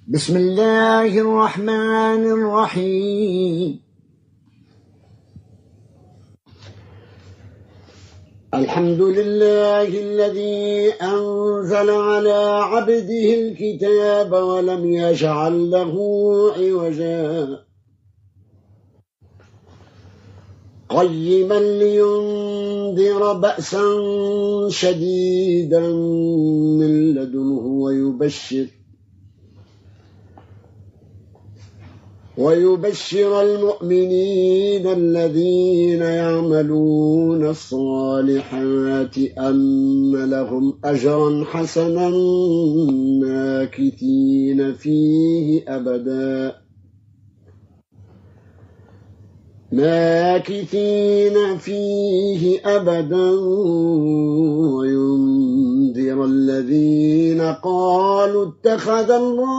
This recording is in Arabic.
بسم الله الرحمن الرحيم. الحمد لله الذي أنزل على عبده الكتاب ولم يجعل له عوجا قيما لينذر بأسا شديدا من لدنه ويبشر المؤمنين الذين يعملون الصالحات أن لهم أجرا حسنا ماكثين فيه أبدا وينذر الذين قالوا اتخذ الله